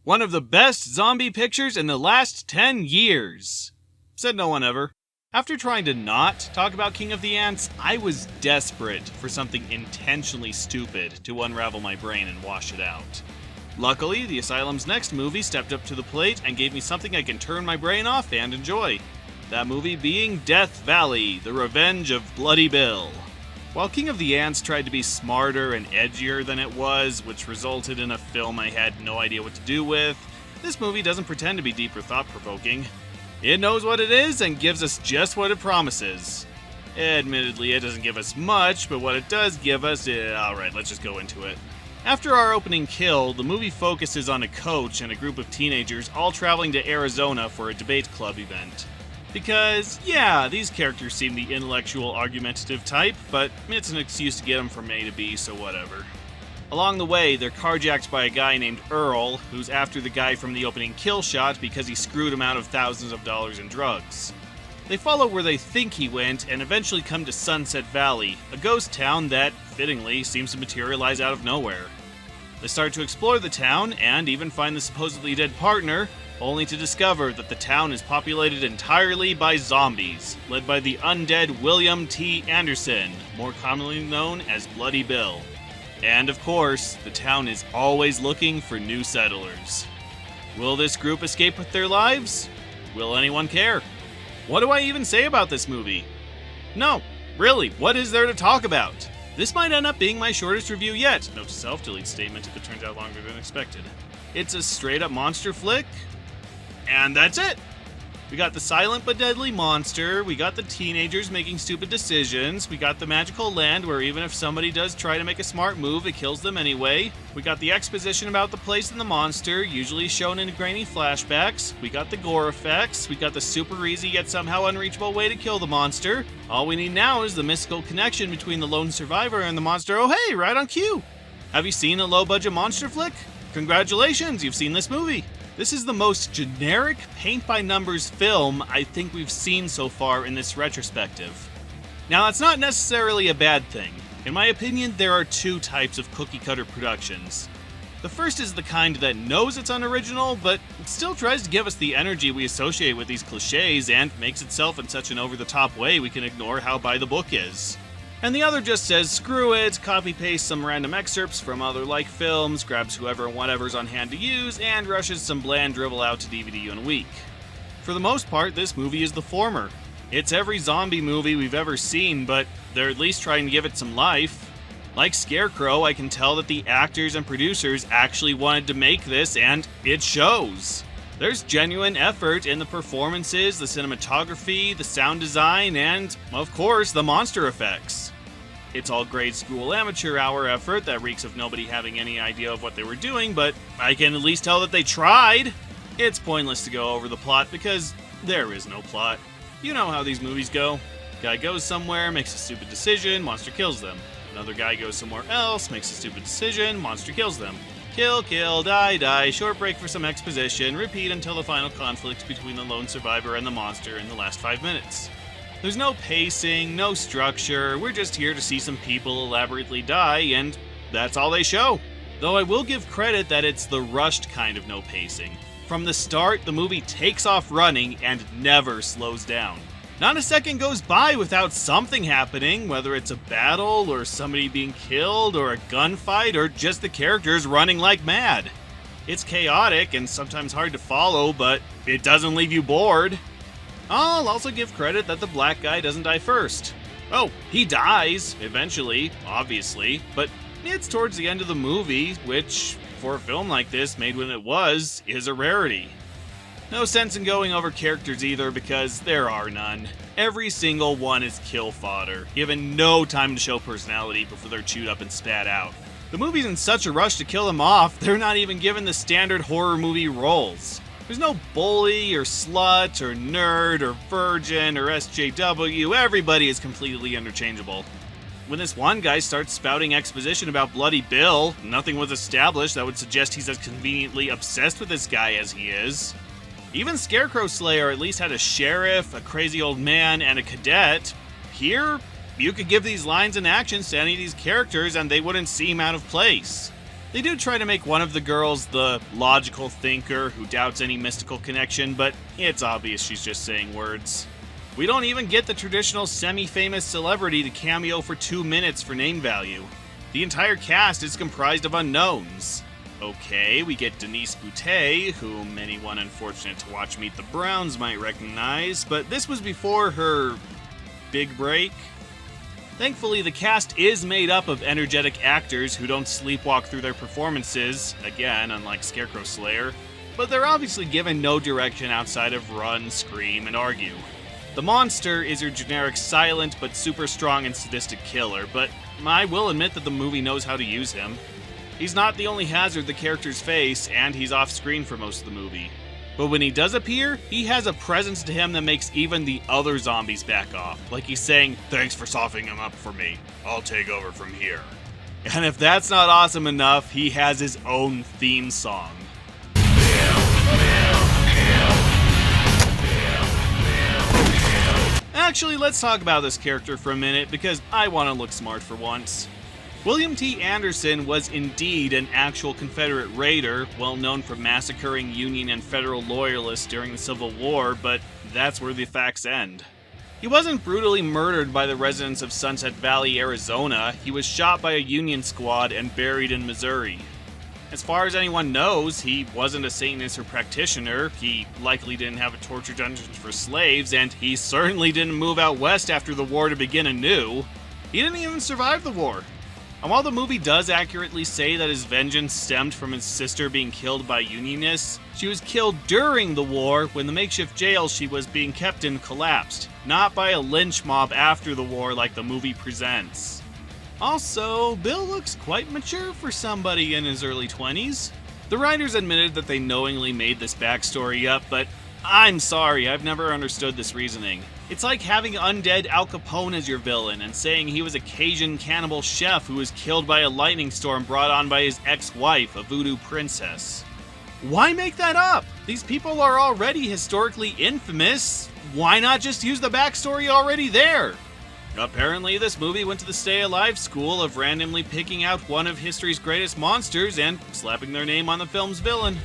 One of the best zombie pictures in the last 10 years. Said no one ever. After trying to not talk about King of the Ants, I was desperate for something intentionally stupid to unravel my brain and wash it out. Luckily, the Asylum's next movie stepped up to the plate and gave me something I can turn my brain off and enjoy. That movie being Death Valley, The Revenge of Bloody Bill. While King of the Ants tried to be smarter and edgier than it was, which resulted in a film I had no idea what to do with, this movie doesn't pretend to be deep or thought-provoking. It knows what it is and gives us just what it promises. Admittedly, it doesn't give us much, but what it does give us, alright, let's just go into it. After our opening kill, the movie focuses on a coach and a group of teenagers all traveling to Arizona for a debate club event. Because, yeah, these characters seem the intellectual, argumentative type, but it's an excuse to get them from A to B, so whatever. Along the way, they're carjacked by a guy named Earl, who's after the guy from the opening kill shot because he screwed him out of thousands of dollars in drugs. They follow where they think he went and eventually come to Sunset Valley, a ghost town that, fittingly, seems to materialize out of nowhere. They start to explore the town and even find the supposedly dead partner, only to discover that the town is populated entirely by zombies, led by the undead William T. Anderson, more commonly known as Bloody Bill. And of course, the town is always looking for new settlers. Will this group escape with their lives? Will anyone care? What do I even say about this movie? No, really, what is there to talk about? This might end up being my shortest review yet. Note to self, delete statement if it turns out longer than expected. It's a straight-up monster flick, and that's it. We got the silent but deadly monster, we got the teenagers making stupid decisions, we got the magical land where even if somebody does try to make a smart move, it kills them anyway, we got the exposition about the place and the monster, usually shown in grainy flashbacks, we got the gore effects, we got the super easy yet somehow unreachable way to kill the monster. All we need now is the mystical connection between the lone survivor and the monster. Oh hey, right on cue! Have you seen a low-budget monster flick? Congratulations, you've seen this movie! This is the most generic, paint-by-numbers film I think we've seen so far in this retrospective. Now, that's not necessarily a bad thing. In my opinion, there are two types of cookie-cutter productions. The first is the kind that knows it's unoriginal, but still tries to give us the energy we associate with these cliches and makes itself in such an over-the-top way we can ignore how by the book is. And the other just says, screw it, copy-paste some random excerpts from other like films, grabs whoever and whatever's on hand to use, and rushes some bland drivel out to DVD in a week. For the most part, this movie is the former. It's every zombie movie we've ever seen, but they're at least trying to give it some life. Like Scarecrow, I can tell that the actors and producers actually wanted to make this, and it shows. There's genuine effort in the performances, the cinematography, the sound design, and, of course, the monster effects. It's all grade school amateur hour effort that reeks of nobody having any idea of what they were doing, but I can at least tell that they tried. It's pointless to go over the plot because there is no plot. You know how these movies go. Guy goes somewhere, makes a stupid decision, monster kills them. Another guy goes somewhere else, makes a stupid decision, monster kills them. Kill, kill, die, die, short break for some exposition, repeat until the final conflict between the lone survivor and the monster in the last 5 minutes. There's no pacing, no structure, we're just here to see some people elaborately die, and that's all they show. Though I will give credit that it's the rushed kind of no pacing. From the start, the movie takes off running and never slows down. Not a second goes by without something happening, whether it's a battle, or somebody being killed, or a gunfight, or just the characters running like mad. It's chaotic and sometimes hard to follow, but it doesn't leave you bored. I'll also give credit that the black guy doesn't die first. Oh, he dies, eventually, obviously, but it's towards the end of the movie, which, for a film like this, made when it was, is a rarity. No sense in going over characters either, because there are none. Every single one is kill fodder, given no time to show personality before they're chewed up and spat out. The movie's in such a rush to kill them off, they're not even given the standard horror movie roles. There's no bully, or slut, or nerd, or virgin, or SJW, everybody is completely interchangeable. When this one guy starts spouting exposition about Bloody Bill, nothing was established that would suggest he's as conveniently obsessed with this guy as he is. Even Scarecrow Slayer at least had a sheriff, a crazy old man, and a cadet. Here, you could give these lines and actions to any of these characters and they wouldn't seem out of place. They do try to make one of the girls the logical thinker who doubts any mystical connection, but it's obvious she's just saying words. We don't even get the traditional semi-famous celebrity to cameo for 2 minutes for name value. The entire cast is comprised of unknowns. Okay, we get Denise Boutet, whom anyone unfortunate to watch Meet the Browns might recognize, but this was before her big break. Thankfully, the cast is made up of energetic actors who don't sleepwalk through their performances, again, unlike Scarecrow Slayer, but they're obviously given no direction outside of run, scream, and argue. The monster is your generic silent but super strong and sadistic killer, but I will admit that the movie knows how to use him. He's not the only hazard the characters face, and he's off-screen for most of the movie. But when he does appear, he has a presence to him that makes even the other zombies back off, like he's saying, "Thanks for softening him up for me. I'll take over from here." And if that's not awesome enough, he has his own theme song. Actually, let's talk about this character for a minute, because I want to look smart for once. William T. Anderson was indeed an actual Confederate raider, well known for massacring Union and Federal loyalists during the Civil War, but that's where the facts end. He wasn't brutally murdered by the residents of Sunset Valley, Arizona. He was shot by a Union squad and buried in Missouri. As far as anyone knows, he wasn't a Satanist or practitioner, he likely didn't have a torture dungeon for slaves, and he certainly didn't move out west after the war to begin anew. He didn't even survive the war. And while the movie does accurately say that his vengeance stemmed from his sister being killed by Unionists, she was killed during the war when the makeshift jail she was being kept in collapsed, not by a lynch mob after the war like the movie presents. Also, Bill looks quite mature for somebody in his early 20s. The writers admitted that they knowingly made this backstory up, but I'm sorry, I've never understood this reasoning. It's like having undead Al Capone as your villain and saying he was a Cajun cannibal chef who was killed by a lightning storm brought on by his ex-wife, a voodoo princess. Why make that up? These people are already historically infamous. Why not just use the backstory already there? Apparently, this movie went to the Stay Alive school of randomly picking out one of history's greatest monsters and slapping their name on the film's villain.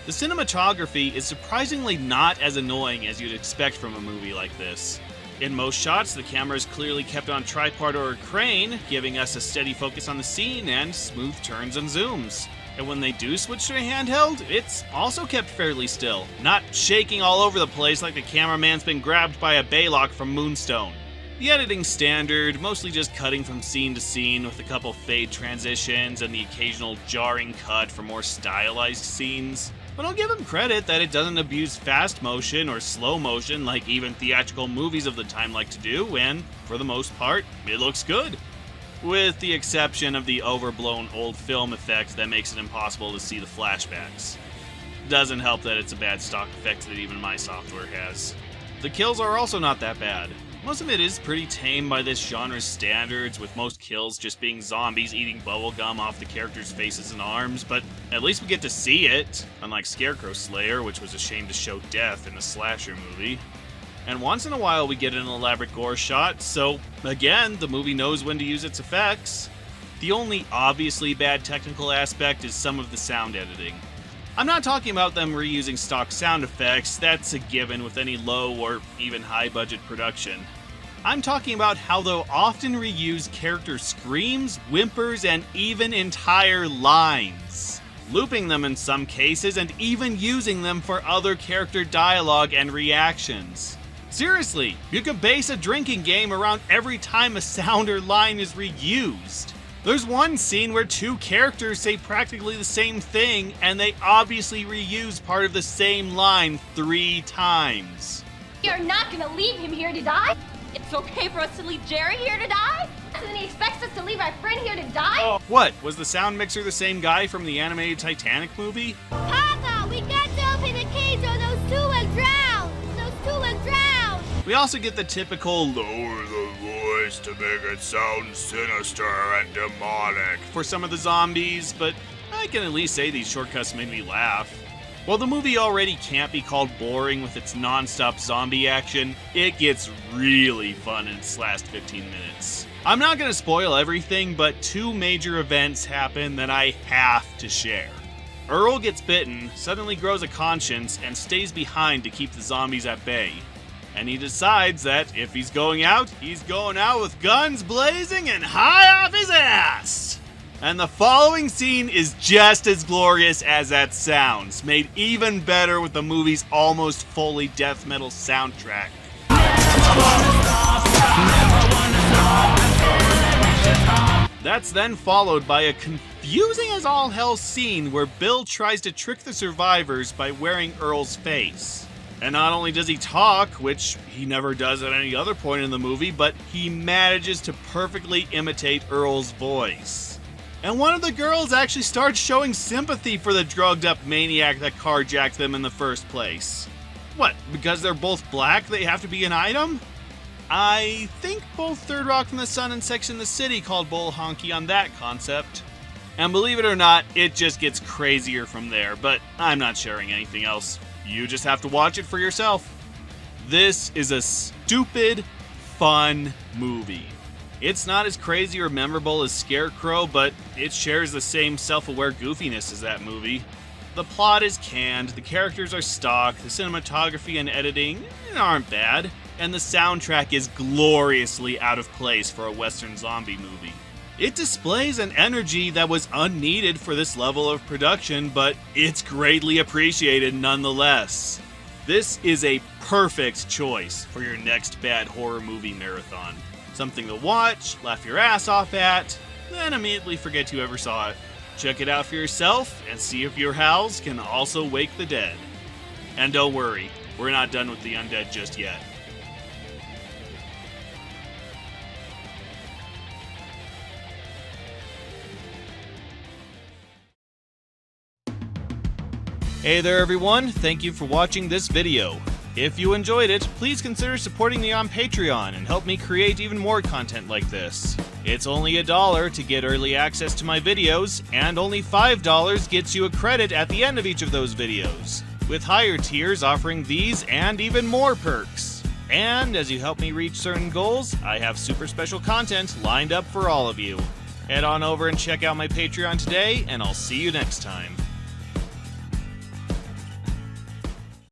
The cinematography is surprisingly not as annoying as you'd expect from a movie like this. In most shots, the camera is clearly kept on tripod or a crane, giving us a steady focus on the scene and smooth turns and zooms. And when they do switch to a handheld, it's also kept fairly still, not shaking all over the place like the cameraman's been grabbed by a Baylock from Moonstone. The editing's standard, mostly just cutting from scene to scene with a couple fade transitions and the occasional jarring cut for more stylized scenes. But I'll give him credit that it doesn't abuse fast motion or slow motion like even theatrical movies of the time like to do, and for the most part, it looks good. With the exception of the overblown old film effect that makes it impossible to see the flashbacks. Doesn't help that it's a bad stock effect that even my software has. The kills are also not that bad. Most of it is pretty tame by this genre's standards, with most kills just being zombies eating bubblegum off the characters' faces and arms, but at least we get to see it, unlike Scarecrow Slayer, which was ashamed to show death in a slasher movie. And once in a while we get an elaborate gore shot, so again, the movie knows when to use its effects. The only obviously bad technical aspect is some of the sound editing. I'm not talking about them reusing stock sound effects, that's a given with any low or even high budget production. I'm talking about how they'll often reuse character screams, whimpers, and even entire lines. Looping them in some cases and even using them for other character dialogue and reactions. Seriously, you could base a drinking game around every time a sound or line is reused. There's one scene where two characters say practically the same thing, and they obviously reuse part of the same line 3 times. You're not gonna leave him here to die? It's okay for us to leave Jerry here to die? And then he expects us to leave our friend here to die? Oh, what? Was the sound mixer the same guy from the animated Titanic movie? Papa, we got to open the cage or those two will drown! Those two will drown! We also get the typical lower the voice just to make it sound sinister and demonic for some of the zombies, but I can at least say these shortcuts made me laugh. While the movie already can't be called boring with its non-stop zombie action, it gets really fun in its last 15 minutes. I'm not going to spoil everything, but two major events happen that I have to share. Earl gets bitten, suddenly grows a conscience, and stays behind to keep the zombies at bay. And he decides that if he's going out with guns blazing and high off his ass! And the following scene is just as glorious as that sounds, made even better with the movie's almost fully death metal soundtrack. That's then followed by a confusing as all hell scene where Bill tries to trick the survivors by wearing Earl's face. And not only does he talk, which he never does at any other point in the movie, but he manages to perfectly imitate Earl's voice. And one of the girls actually starts showing sympathy for the drugged up maniac that carjacked them in the first place. What, because they're both black, they have to be an item? I think both Third Rock from the Sun and Sex and the City called bull honky on that concept. And believe it or not, it just gets crazier from there, but I'm not sharing anything else. You just have to watch it for yourself. This is a stupid, fun movie. It's not as crazy or memorable as Scarecrow, but it shares the same self-aware goofiness as that movie. The plot is canned, the characters are stock, the cinematography and editing aren't bad, and the soundtrack is gloriously out of place for a Western zombie movie. It displays an energy that was unneeded for this level of production, but it's greatly appreciated nonetheless. This is a perfect choice for your next bad horror movie marathon. Something to watch, laugh your ass off at, then immediately forget you ever saw it. Check it out for yourself and see if your howls can also wake the dead. And don't worry, we're not done with the undead just yet. Hey there everyone, thank you for watching this video. If you enjoyed it, please consider supporting me on Patreon and help me create even more content like this. It's only $1 to get early access to my videos, and only $5 gets you a credit at the end of each of those videos, with higher tiers offering these and even more perks. And as you help me reach certain goals, I have super special content lined up for all of you. Head on over and check out my Patreon today, and I'll see you next time.